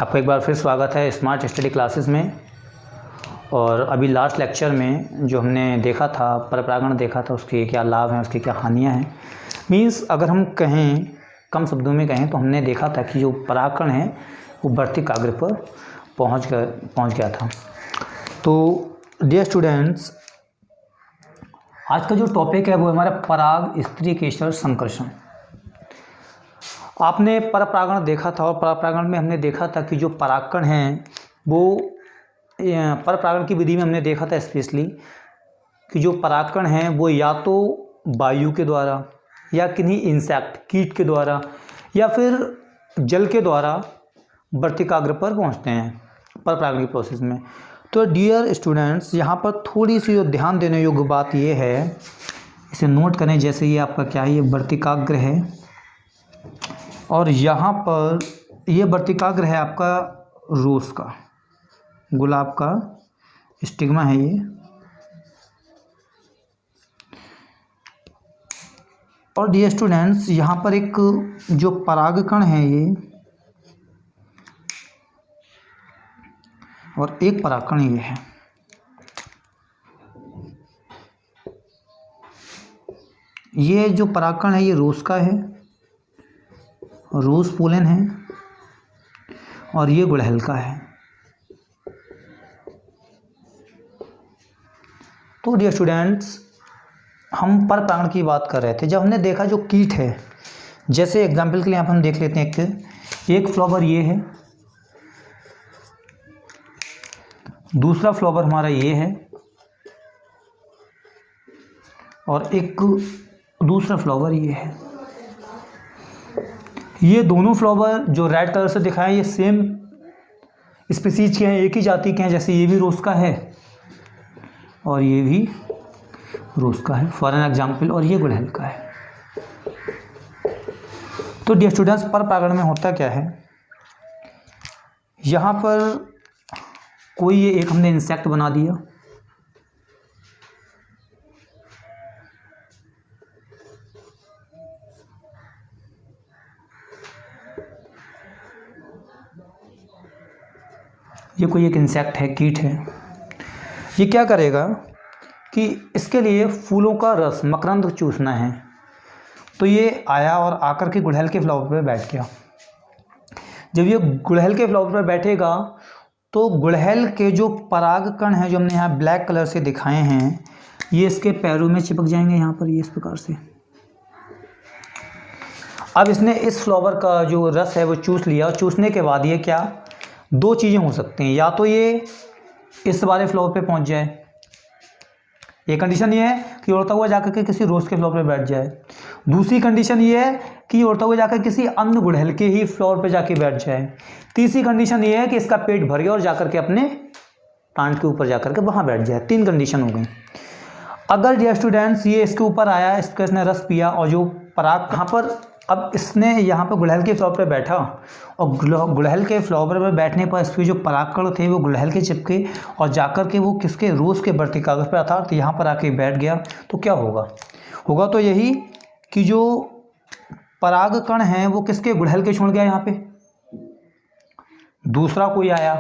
आपका एक बार फिर स्वागत है स्मार्ट स्टडी क्लासेस में। और अभी लास्ट लेक्चर में जो हमने देखा था, परपरागण देखा था, उसके क्या लाभ हैं, उसकी क्या हानियां हैं। मीन्स अगर हम कहें, कम शब्दों में कहें तो हमने देखा था कि जो परागकण है वो वर्तिकाग्र पर पहुंच गया था। तो डियर स्टूडेंट्स, आज का जो टॉपिक है वो हमारा पराग स्त्री केसर संकर्षण। आपने परपरागण देखा था और परपरागण में हमने देखा था कि जो परागकण हैं वो परपरागण की विधि में हमने देखा था स्पेशली कि जो परागकण हैं वो या तो वायु के द्वारा या किन्हीं इंसेक्ट कीट के द्वारा या फिर जल के द्वारा वर्तिकाग्र पर पहुंचते हैं परपरागण की प्रोसेस में। तो डियर स्टूडेंट्स, यहाँ पर थोड़ी सी जो ध्यान देने योग्य बात ये है, इसे नोट करें। जैसे ये आपका क्या है, ये वर्तिकाग्र है और यहाँ पर ये वर्तिकाग्र है आपका रोज का, गुलाब का स्टिग्मा है ये। और डियर स्टूडेंट्स, यहाँ पर एक जो परागकण है ये, और एक परागकण ये है। ये जो परागकण है ये रोज का है, रोज पोलन है, और ये गुड़हल का है। तो डियर स्टूडेंट्स, हम परपरागण की बात कर रहे थे। जब हमने देखा जो कीट है, जैसे एग्जांपल के लिए यहाँ पर हम देख लेते हैं एक फ्लावर ये है, दूसरा फ्लावर हमारा ये है, और एक दूसरा फ्लावर ये है। ये दोनों फ्लावर जो रेड कलर से दिखाए ये सेम स्पीसीज के हैं, एक ही जाति के हैं। जैसे ये भी रोज का है और ये भी रोज का है फॉर एन एग्जाम्पल, और ये गुड़हल का है। तो डियर स्टूडेंट्स, परपरागण में होता क्या है, यहाँ पर कोई ये एक हमने इंसेक्ट बना दिया, ये कोई एक इंसेक्ट है, कीट है। ये क्या करेगा कि इसके लिए फूलों का रस, मकरंद चूसना है। तो ये आया और आकर के गुड़हल के फ्लावर पर बैठ गया। जब ये गुड़हल के फ्लावर पर बैठेगा तो गुड़हल के जो परागकण हैं, जो हमने यहाँ ब्लैक कलर से दिखाए हैं, ये इसके पैरों में चिपक जाएंगे यहाँ पर, ये इस प्रकार से। अब इसने इस फ्लावर का जो रस है वो चूस लिया, और चूसने के बाद ये क्या, दो चीज़ें हो सकती हैं। या तो ये इस वाले फ्लावर पे पहुंच जाए, एक कंडीशन ये है कि उड़ता हुआ जाकर के किसी रोज के फ्लावर पे बैठ जाए। दूसरी कंडीशन ये है कि उड़ता हुआ जाकर किसी अन्य गुड़हल के ही फ्लावर पे जाके बैठ जाए। तीसरी कंडीशन ये है कि इसका पेट भर गया और जाकर के अपने प्लांट के ऊपर जाकर के वहाँ बैठ जाए। तीन कंडीशन हो गई। अगर डियर स्टूडेंट्स ये इसके ऊपर आया, इसका इसने रस पिया, और जो पराग कहाँ पर, अब इसने यहाँ पर गुड़हल के फ्लावर पर बैठा, और गुड़हल के फ्लावर पर बैठने पर इसके जो परागकण थे वो गुड़हल के चिपके और जाकर के वो किसके, रोज के वर्तिकाग्र पर, अर्थात यहाँ पर आके बैठ गया। तो क्या होगा तो यही कि जो परागकण हैं वो किसके, गुड़हल के छोड़ गया। यहाँ पे दूसरा कोई आया,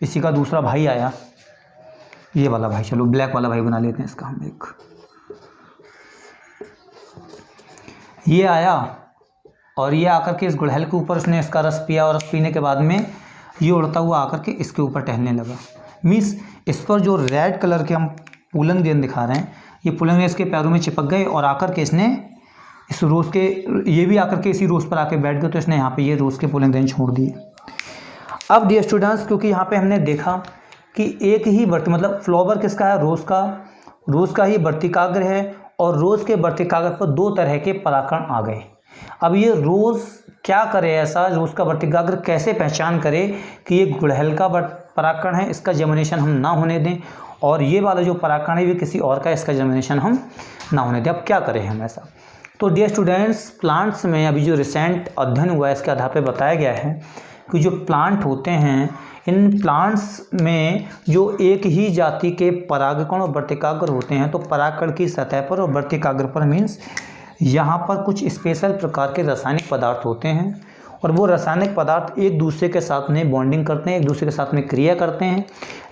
इसी का दूसरा भाई आया, ये वाला भाई, चलो ब्लैक वाला भाई बना लेते हैं इसका हम एक। ये आया और ये आकर के इस गुड़हल के ऊपर उसने इसका रस पिया, और रस पीने के बाद में ये उड़ता हुआ आकर के इसके ऊपर टहलने लगा। मीन्स इस पर जो रेड कलर के हम पोलन ग्रेन दिखा रहे हैं, ये पोलन ग्रेन इसके पैरों में चिपक गए, और आकर के इसने इस रोज़ के, ये भी आकर के इसी रोज़ पर आके बैठ गए। तो इसने यहाँ पे ये रोज़ के पोलन ग्रेन छोड़ दिए। अब डियर स्टूडेंट्स, क्योंकि यहाँ पे हमने देखा कि एक ही मतलब फ्लावर किसका है, रोज़ का ही वर्तिकाग्र है, और रोज़ के वर्तिकाग्र पर दो तरह के परागकण आ गए। अब ये रोज़ क्या करे ऐसा, रोज़ का वर्तिकाग्र कैसे पहचान करे कि ये गुड़हल का परागकण है, इसका जर्मिनेशन हम ना होने दें, और ये वाला जो परागकण है ये किसी और का, इसका जर्मिनेशन हम ना होने दें। अब क्या करें हम ऐसा। तो डियर स्टूडेंट्स, प्लांट्स में अभी जो रिसेंट अध्ययन हुआ है इसके आधार पर बताया गया है कि जो प्लांट होते हैं, इन प्लांट्स में जो एक ही जाति के परागकण और वर्तिकाग्र होते हैं, तो परागकण की सतह पर और वर्तिकाग्र पर मीन्स यहाँ पर कुछ स्पेशल प्रकार के रासायनिक पदार्थ होते हैं और वो रासायनिक पदार्थ एक दूसरे के साथ में बॉन्डिंग करते हैं, एक दूसरे के साथ में क्रिया करते हैं।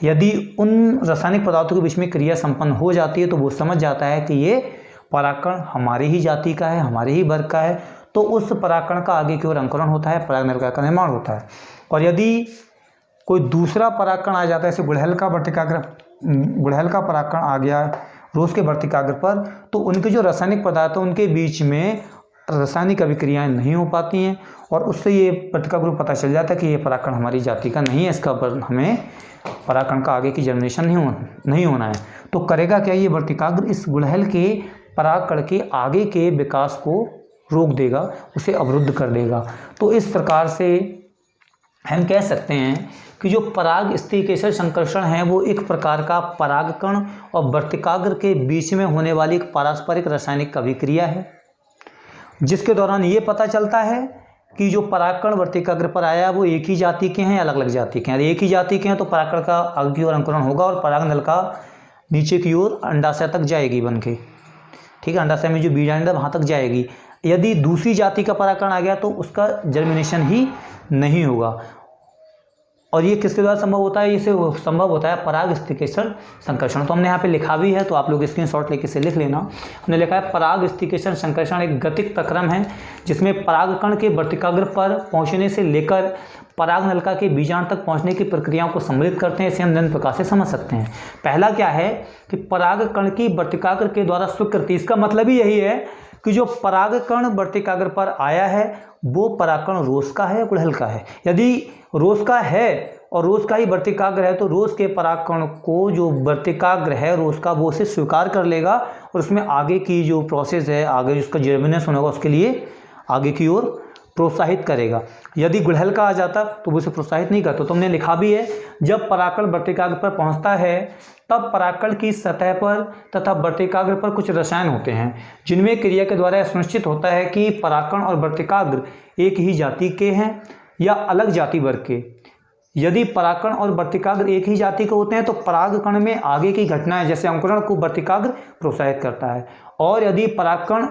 यदि उन रासायनिक पदार्थों के बीच में क्रिया संपन्न हो जाती है तो वो समझ जाता है कि ये परागकण हमारी ही जाति का है, हमारे ही वर्ग का है, तो उस परागकण का आगे की ओर अंकुरण होता है, पराग नलिका का निर्माण होता है। और यदि कोई दूसरा परागकण आ जाता है, जैसे गुड़हल का परागकण आ गया रोज के वर्तिकाग्र पर, तो उनके जो रासायनिक पदार्थ है उनके बीच में रासायनिक अभिक्रियाएं नहीं हो पाती हैं और उससे ये वर्तिकाग्र को पता चल जाता है कि ये परागकण हमारी जाति का नहीं है, इसका हमें परागकण का आगे की जनरेशन नहीं होना है। तो करेगा क्या, ये वर्तिकाग्र इस गुड़हल के परागकण के आगे के विकास को रोक देगा, उसे अवरुद्ध कर देगा। तो इस प्रकार से हम कह सकते हैं कि जो पराग स्थितिकेसर संकर्षण है वो एक प्रकार का परागकण और वर्तिकाग्र के बीच में होने वाली एक पारस्परिक रासायनिक अभिक्रिया है, जिसके दौरान ये पता चलता है कि जो परागकण वर्तिकाग्र पर आया वो एक ही जाति के हैं या अलग अलग जाति के हैं। यदि एक ही जाति के हैं तो परागकण का आगे की ओर अंकुरण होगा और पराग नलिका नीचे की ओर अंडाशय तक जाएगी बन के, ठीक है, अंडाशय में जो बीजांड है वहाँ तक जाएगी। यदि दूसरी जाति का परागकण आ गया तो उसका जर्मिनेशन ही नहीं होगा। और ये किसके द्वारा संभव होता है, इसे संभव होता है पराग स्थितिकेसर संकर्षण। तो हमने यहाँ पे लिखा भी है, तो आप लोग स्क्रीनशॉट लेके से लिख लेना। हमने लिखा है पराग स्थितिकेसर संकर्षण एक गतिक प्रक्रम है जिसमें परागकण के वर्तिकाग्र पर पहुँचने से लेकर पराग नलिका के बीजांड तक पहुँचने की प्रक्रियाओं को सम्मिलित करते हैं। इसे हम निम्न प्रकार से समझ सकते हैं। पहला क्या है कि परागकण की वर्तिकाग्र के द्वारा स्वीकृति, इसका मतलब ही यही है कि जो परागकण वर्तिकाग्र पर आया है वो परागकण रोज का है या गुड़हल का है। यदि रोज का है और रोज का ही वर्तिकाग्र है तो रोज के परागकण को जो वर्तिकाग्र है रोज का वो उसे स्वीकार कर लेगा और उसमें आगे की जो प्रोसेस है, आगे उसका जर्मिनेशन होगा उसके लिए आगे की ओर प्रोत्साहित करेगा। यदि गुड़हल का आ जाता तो वो उसे प्रोत्साहित नहीं करता। तो हमने लिखा भी है, जब परागकण वर्तिकाग्र पर पहुंचता है तब परागकण की सतह पर तथा वर्तिकाग्र पर कुछ रसायन होते हैं जिनमें क्रिया के द्वारा सुनिश्चित होता है कि परागकण और वर्तिकाग्र एक ही जाति के हैं या अलग जाति वर्ग के। यदि परागकण और वर्तिकाग्र एक ही जाति के होते हैं तो परागकण में आगे की घटनाएं जैसे अंकुरण को वर्तिकाग्र प्रोत्साहित करता है। और यदि परागकण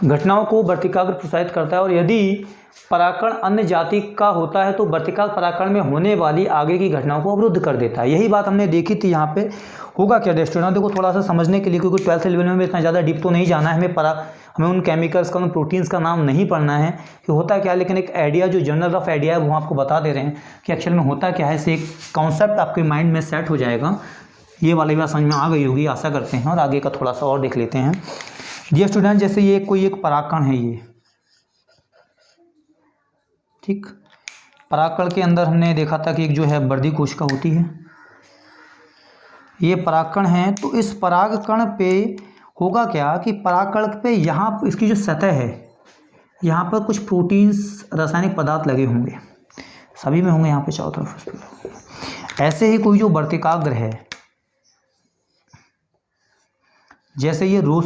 घटनाओं को वर्तिकाग्र प्रोत्साहित करता है और यदि परागकण अन्य जाति का होता है तो वर्तिकाग्र परागकण में होने वाली आगे की घटनाओं को अवरुद्ध कर देता है। यही बात हमने देखी थी यहाँ पे। होगा क्या स्टूडेंट, देखो थोड़ा सा समझने के लिए, क्योंकि 12th लेवल में इतना ज़्यादा डीप तो नहीं जाना है हमें उन केमिकल्स का, उन प्रोटीन्स का नाम नहीं पढ़ना है कि होता क्या है, लेकिन एक आइडिया जो जनरल रफ आइडिया है वो आपको बता दे रहे हैं कि एक्चुअल में होता क्या है। इससे एक कॉन्सेप्ट आपके माइंड में सेट हो जाएगा। ये वाली बात समझ में आ गई होगी आशा करते हैं। और आगे का थोड़ा सा और देख लेते हैं। ये स्टूडेंट, जैसे ये कोई एक परागकण है, ये ठीक, परागकण के अंदर हमने देखा था कि एक जो है वर्धी कोशिका होती है, ये परागकण है। तो इस परागकण पे होगा क्या कि परागकण पे यहाँ इसकी जो सतह है यहाँ पर कुछ प्रोटीन्स रासायनिक पदार्थ लगे होंगे, सभी में होंगे यहाँ पे चारों तरफ। ऐसे ही कोई जो वर्तिकाग्र है, जैसे ये रोज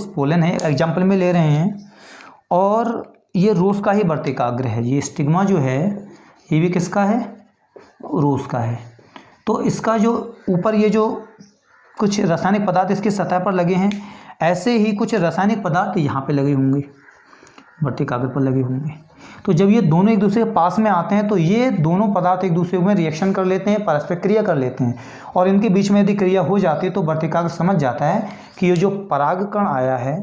पोलन है, एग्जाम्पल में ले रहे हैं, और ये रोज का ही वर्तिकाग्र है। ये स्टिग्मा जो है ये भी किसका है, रोज का है। तो इसका जो ऊपर ये जो कुछ रासायनिक पदार्थ इसकी सतह पर लगे हैं, ऐसे ही कुछ रासायनिक पदार्थ यहाँ पे लगे होंगे, वर्तिकाग्र पर लगे होंगे। तो जब ये दोनों एक दूसरे के पास में आते हैं तो ये दोनों पदार्थ एक दूसरे में रिएक्शन कर लेते हैं, परस्पर क्रिया कर लेते हैं, और इनके बीच में यदि क्रिया हो जाती है तो वर्तिकाग्र समझ जाता है कि ये जो परागकण आया है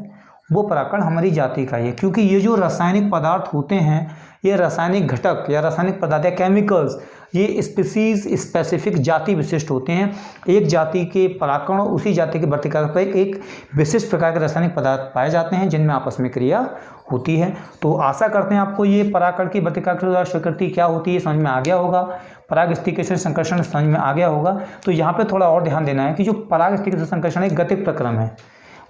वो परागकण हमारी जाति का ही है। क्योंकि ये जो रासायनिक पदार्थ होते हैं, ये रासायनिक घटक या रासायनिक पदार्थ या केमिकल्स, ये स्पीसीज स्पेसिफिक जाति विशिष्ट होते हैं। एक जाति के परागकण और उसी जाति के वर्तिकाग्र पर एक विशिष्ट प्रकार के रासायनिक पदार्थ पाए जाते हैं जिनमें आपस में क्रिया होती है। तो आशा करते हैं आपको ये परागकण की वर्तिकाग्र द्वारा स्वीकृति क्या होती है समझ में आ गया होगा, पराग स्थितिकेसर संकर्षण समझ में आ गया होगा। तो यहाँ पे थोड़ा और ध्यान देना है कि जो पराग स्थितिकेसर संकर्षण एक गतिक प्रक्रम है,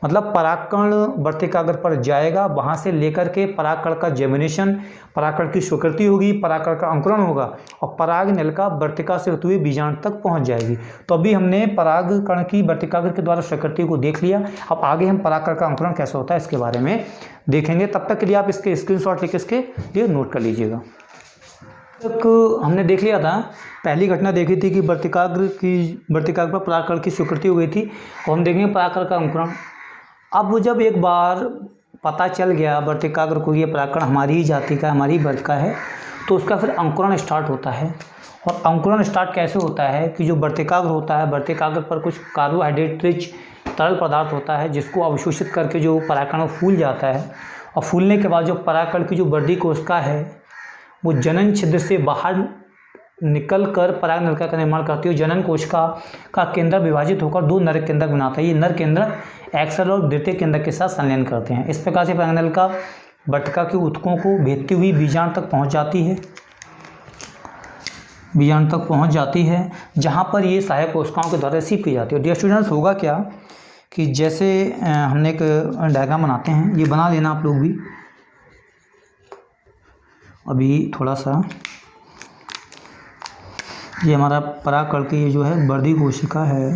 मतलब परागकण वर्तिकाग्र पर जाएगा, वहाँ से लेकर के परागकण का जेमिनेशन, परागकण की स्वीकृति होगी, परागकण का अंकुरण होगा और पराग नलिका वर्तिका से होते हुए बीजांड तक पहुँच जाएगी। तो अभी हमने परागकण की वर्तिकाग्र के द्वारा स्वीकृति को देख लिया। अब आगे हम परागकण का अंकुरण कैसे होता है इसके बारे में देखेंगे। तब तक के लिए आप इसके स्क्रीनशॉट लेकर इसके लिए नोट कर लीजिएगा। तक हमने देख लिया था, पहली घटना देखी थी कि वर्तिकाग्र पर परागकण की स्वीकृति हो गई थी, और हम देखेंगे परागकण का अंकुरण। अब वो जब एक बार पता चल गया वर्तिकाग्र को ये परागकण हमारी ही जाति का, हमारी ही वर्ग का है, तो उसका फिर अंकुरण स्टार्ट होता है। और अंकुरण स्टार्ट कैसे होता है कि जो वर्तिकाग्र होता है, वर्तिकाग्र पर कुछ कार्बोहाइड्रेट रिच तरल पदार्थ होता है जिसको अवशोषित करके जो परागकण फूल जाता है, और फूलने के बाद जो परागकण की जो वर्दी कोशिका है वो जनन छिद्र से बाहर निकल कर पराग नलिका का निर्माण करती है। जनन कोशिका का केंद्र विभाजित होकर दो नर केंद्रक बनाता है। ये नर केंद्रक एक्सल और द्वितीय केंद्रक के साथ संलयन करते हैं। इस प्रकार से पराग नलिका वर्तिका के ऊतकों को भेदती हुई बीजांड तक पहुंच जाती है, जहां पर ये सहायक कोशिकाओं के द्वारा रिसीव की जाती है। डियर स्टूडेंट्स, होगा क्या कि जैसे हमने एक डायग्राम बनाते हैं, ये बना लेना आप लोग भी। अभी थोड़ा सा ये हमारा परागकण की ये जो है वर्दी कोशिका है,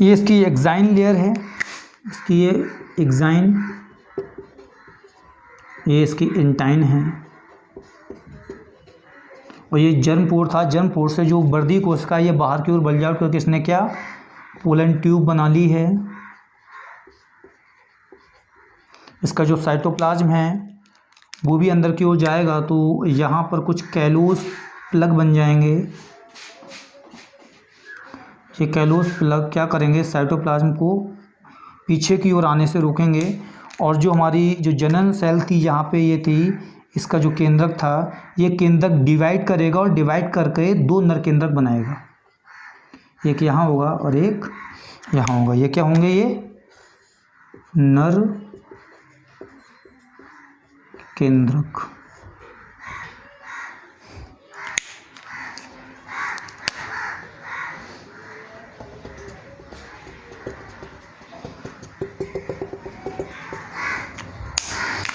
ये इसकी एक्साइन लेयर है, इसकी ये एक्साइन, ये इसकी इंटाइन है, और ये जर्म पोर था। जर्म पोर से जो वर्दी कोशिका ये बाहर की ओर बल जाओ क्योंकि इसने क्या पोलन ट्यूब बना ली है। इसका जो साइटोप्लाज्म है वो भी अंदर की ओर जाएगा, तो यहाँ पर कुछ कैलोस प्लग बन जाएंगे। ये कैलोस प्लग क्या करेंगे, साइटोप्लाज्म को पीछे की ओर आने से रोकेंगे, और जो हमारी जो जनन सेल थी यहाँ पे ये थी, इसका जो केंद्रक था, ये केंद्रक डिवाइड करेगा और डिवाइड करके दो नर केंद्रक बनाएगा। एक यहाँ होगा और एक यहाँ होगा। ये क्या होंगे, ये नर केंद्रक।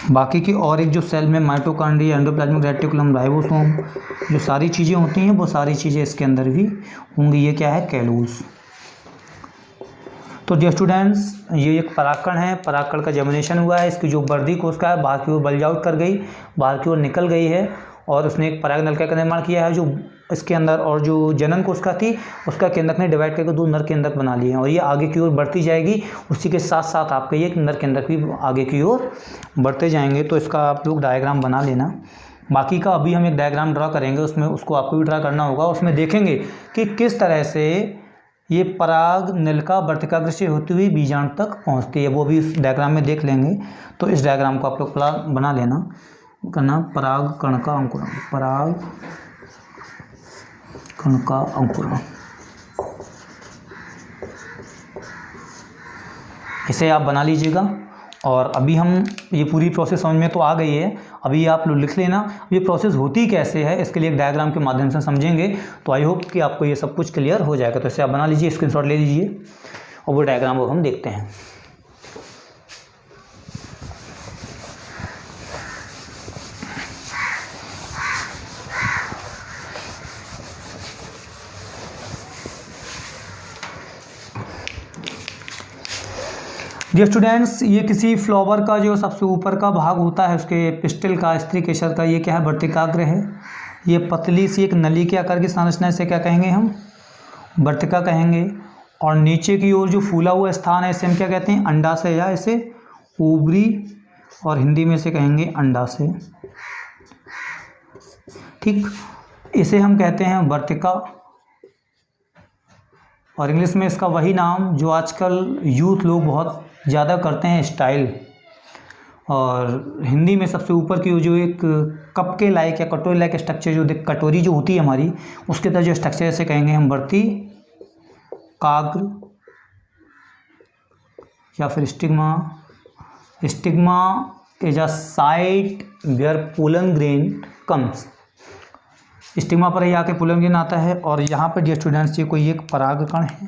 बाकी की और एक जो सेल में माइटोकॉन्ड्रिया, एंडोप्लाज्मिक रेटिकुलम, राइबोसोम, जो सारी चीज़ें होती हैं वो सारी चीज़ें इसके अंदर भी होंगी। ये क्या है, कैलोस। तो डियर स्टूडेंट्स, ये एक परागकण है, परागकण का जर्मिनेशन हुआ है, इसकी जो वर्दी कोशिका है बाहर की ओर बल्ज आउट कर गई, बाहर की ओर निकल गई है, और उसने एक पराग नलिका का निर्माण किया है जो इसके अंदर, और जो जनन कोशिका थी उसका केंद्रक ने डिवाइड करके दो नर केंद्रक बना लिए हैं, और ये आगे की ओर बढ़ती जाएगी। उसी के साथ साथ आपके ये नर केंद्रक भी आगे की ओर बढ़ते जाएंगे। तो इसका आप लोग डायग्राम बना लेना। बाकी का अभी हम एक डायग्राम ड्रा करेंगे, उसमें उसको आपको भी ड्रा करना होगा। उसमें देखेंगे कि किस तरह से ये पराग नलिका वर्तिकाग्र से होती हुई बीजांड तक पहुँचती है, वो भी इस डायग्राम में देख लेंगे। तो इस डायग्राम को आप लोग बना लेना, करना पराग कण का अंकुरण, पराग कण का अंकुरण। इसे आप बना लीजिएगा। और अभी हम ये पूरी प्रोसेस समझ में तो आ गई है, अभी आप लोग लिख लेना ये प्रोसेस होती कैसे है, इसके लिए एक डायग्राम के माध्यम से समझेंगे। तो आई होप कि आपको ये सब कुछ क्लियर हो जाएगा। तो इसे आप बना लीजिए, स्क्रीनशॉट ले लीजिए, और वो डायग्राम को हम देखते हैं। डियर स्टूडेंट्स, ये किसी फ्लावर का जो सबसे ऊपर का भाग होता है उसके पिस्टल का, स्त्री केसर का, ये क्या है, वर्तिकाग्र है। ये पतली सी एक नली के आकार की संरचना, इसे क्या कहेंगे हम, वर्तिका कहेंगे। और नीचे की ओर जो फूला हुआ स्थान है इसे हम क्या कहते हैं, अंडाशय, या इसे ओवरी, और हिंदी में इसे कहेंगे अंडाशय। ठीक, इसे हम कहते हैं वर्तिका, और इंग्लिश में इसका वही नाम जो आजकल यूथ लोग बहुत ज़्यादा करते हैं, स्टाइल। और हिंदी में सबसे ऊपर की जो एक कप के लायक या कटोरी लायक स्ट्रक्चर, जो कटोरी जो होती है हमारी, उसके तरह जो स्ट्रक्चर से कहेंगे हम वर्तिकाग्र, या फिर stigma. Stigma is a site where pollen grain comes. Stigma पर ही आके पोलन ग्रेन आता है। और यहाँ पर डियर स्टूडेंट्स, ये कोई एक परागकण है,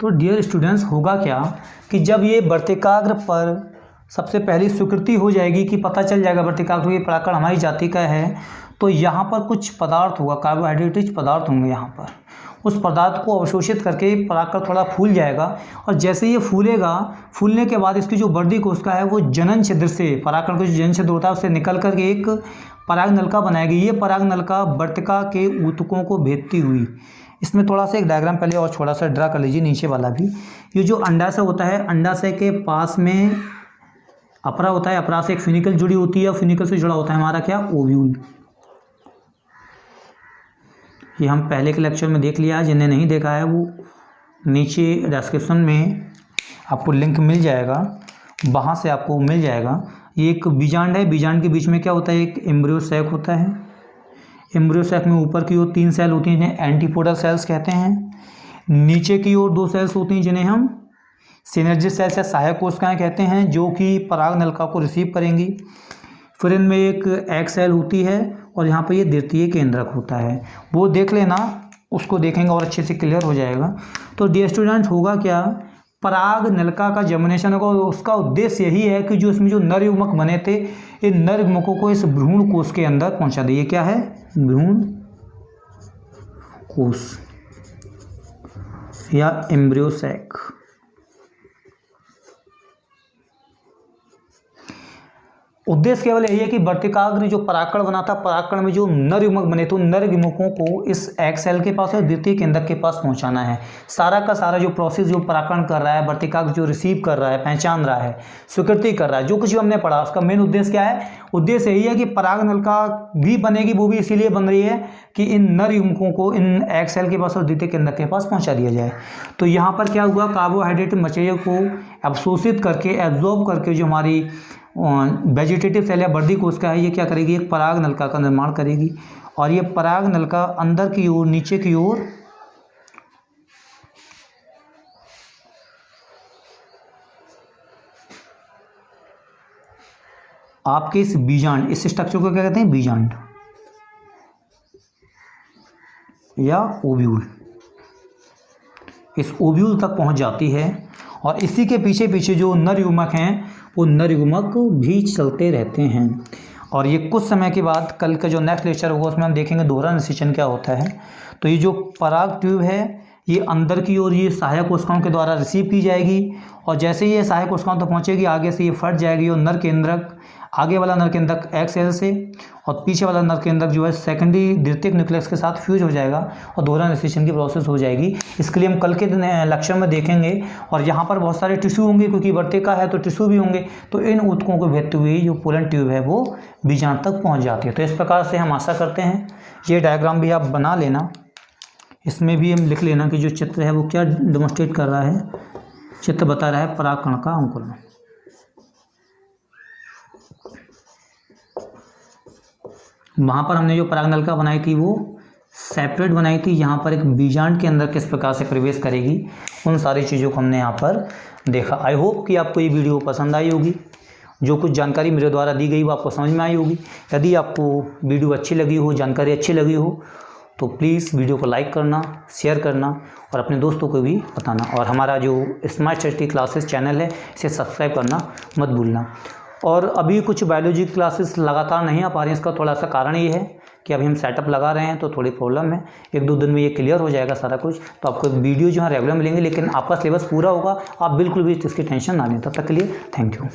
तो डियर स्टूडेंट्स होगा क्या कि जब ये वर्तिकाग्र पर सबसे पहली स्वीकृति हो जाएगी कि पता चल जाएगा वर्तिकाग्र ये परागकण हमारी जाति का है, तो यहाँ पर कुछ पदार्थ होगा, कार्बोहाइड्रेटिक पदार्थ होंगे यहाँ पर। उस पदार्थ को अवशोषित करके परागकण थोड़ा फूल जाएगा, और जैसे ये फूलेगा, फूलने के बाद इसकी जो वर्दी कोशिका है वो जनन छिद्र से, परागकण का जो जनन छिद्र होता है उससे निकल करके एक पराग नलिका बनाएगी। ये पराग नलिका वर्तिका के ऊतकों को भेदती हुई, इसमें थोड़ा सा एक डायग्राम पहले और थोड़ा सा ड्रा कर लीजिए नीचे वाला भी। ये जो अंडाशय होता है, अंडाशय के पास में अपरा होता है, अपरा से एक फिनिकल जुड़ी होती है, और फिनिकल से जुड़ा होता है हमारा क्या, ओव्यूल। ये हम पहले के लेक्चर में देख लिया है, जिन्हें नहीं देखा है वो नीचे डिस्क्रिप्शन में आपको लिंक मिल जाएगा, वहाँ से आपको मिल जाएगा। ये एक बीजांड है, बीजांड के बीच में क्या होता है, एक एम्ब्रियो सैक होता है। एम्ब्रियो सैक में ऊपर की ओर 3 सेल होती हैं जिन्हें एंटीपोडल सेल्स कहते हैं, नीचे की ओर 2 सेल्स होती हैं जिन्हें हम सिनर्जिस सेल्स या सहायक कोशिकाएं कहते हैं, जो कि पराग नलिका को रिसीव करेंगी। फिर इनमें एक एग सेल होती है, और यहाँ पर ये द्वितीय केंद्रक होता है, वो देख लेना, उसको देखेंगे और अच्छे से क्लियर हो जाएगा। तो डियर स्टूडेंट, होगा क्या, पराग नलिका का जर्मिनेशन होगा, और उसका उद्देश्य यही है कि जो इसमें जो नर युग्मक बने थे, इन नर युग्मकों को इस भ्रूण कोश के अंदर पहुंचा दे। ये क्या है, भ्रूण कोश या एम्ब्रियो सैक। उद्देश्य केवल यही है कि वर्तिकाग्र जो परागकण बना था, परागकण में जो नर युग्मक बने थे, उन नर युग्मकों को इस एग सेल के पास और द्वितीय केंद्रक के पास पहुंचाना है। सारा का सारा जो प्रोसेस जो परागकण कर रहा है, वर्तिकाग्र जो रिसीव कर रहा है, पहचान रहा है, स्वीकृति कर रहा है, जो कुछ भी हमने पढ़ा, उसका मेन उद्देश्य क्या है, उद्देश्य यही है कि पराग नलिका भी बनेगी, वो भी इसीलिए बन रही है कि इन नर युग्मकों को इन एग सेल के पास और द्वितीय केंद्रक के पास पहुँचा दिया जाए। तो यहाँ पर क्या हुआ, कार्बोहाइड्रेट मटेरियल को अवशोषित करके, एब्जॉर्ब करके, जो हमारी वेजिटेटिव सेल या वर्दी कोशिका है, ये क्या करेगी, एक पराग नलिका का निर्माण करेगी। और ये पराग नलिका अंदर की ओर, नीचे की ओर आपके इस बीजांड, इस स्ट्रक्चर को क्या कहते हैं, बीजांड या ओव्यूल, इस ओव्यूल तक पहुंच जाती है। और इसी के पीछे पीछे जो नर युग्मक हैं, वो नर युग्मक भी चलते रहते हैं। और ये कुछ समय के बाद, कल का जो नेक्स्ट लेक्चर होगा उसमें हम देखेंगे दोहरा निषेचन क्या होता है। तो ये जो पराग ट्यूब है, ये अंदर की ओर ये सहायक कोशिकाओं के द्वारा रिसीव की जाएगी, और जैसे ही ये सहायक कोशिकाओं तक पहुँचेगी, आगे से ये फट जाएगी, और नर केंद्रक, आगे वाला नर केंद्रक एग सेल से, और पीछे वाला नर केंद्रक जो है सेकेंडरी द्वितीयक न्यूक्लियस के साथ फ्यूज हो जाएगा, और दोहरा निषेचन की प्रोसेस हो जाएगी। इसके लिए हम कल के लेक्चर में देखेंगे। और यहाँ पर बहुत सारे टिश्यू होंगे, क्योंकि वर्तिका है तो टिश्यू भी होंगे, तो इन ऊतकों को भेदते हुए जो पोलन ट्यूब है वो बीजांड तक पहुँच जाती है। तो इस प्रकार से हम आशा करते हैं, ये डायग्राम भी आप बना लेना, इसमें भी हम लिख लेना कि जो चित्र है वो क्या डेमोन्स्ट्रेट कर रहा है। चित्र बता रहा है परागकण का अंकुरण। वहाँ पर हमने जो पराग नलिका बनाई थी वो सेपरेट बनाई थी, यहाँ पर एक बीजांड के अंदर किस प्रकार से प्रवेश करेगी, उन सारी चीज़ों को हमने यहाँ पर देखा। आई होप कि आपको ये वीडियो पसंद आई होगी, जो कुछ जानकारी मेरे द्वारा दी गई वो आपको समझ में आई होगी। यदि आपको वीडियो अच्छी लगी हो, जानकारी अच्छी लगी हो, तो प्लीज़ वीडियो को लाइक करना, शेयर करना और अपने दोस्तों को भी बताना। और हमारा जो स्मार्ट स्टडी क्लासेस चैनल है, इसे सब्सक्राइब करना मत भूलना। और अभी कुछ बायोलॉजी क्लासेस लगातार नहीं आ पा रही हैं, इसका थोड़ा सा कारण ये है कि अभी हम सेटअप लगा रहे हैं, तो थोड़ी प्रॉब्लम है। 1-2 दिन में ये क्लियर हो जाएगा सारा कुछ, तो आपको वीडियो जो है रेगुलर मिलेंगे, लेकिन आपका सिलेबस पूरा होगा, आप बिल्कुल भी इसकी टेंशन ना लें। तब तक के लिए थैंक यू।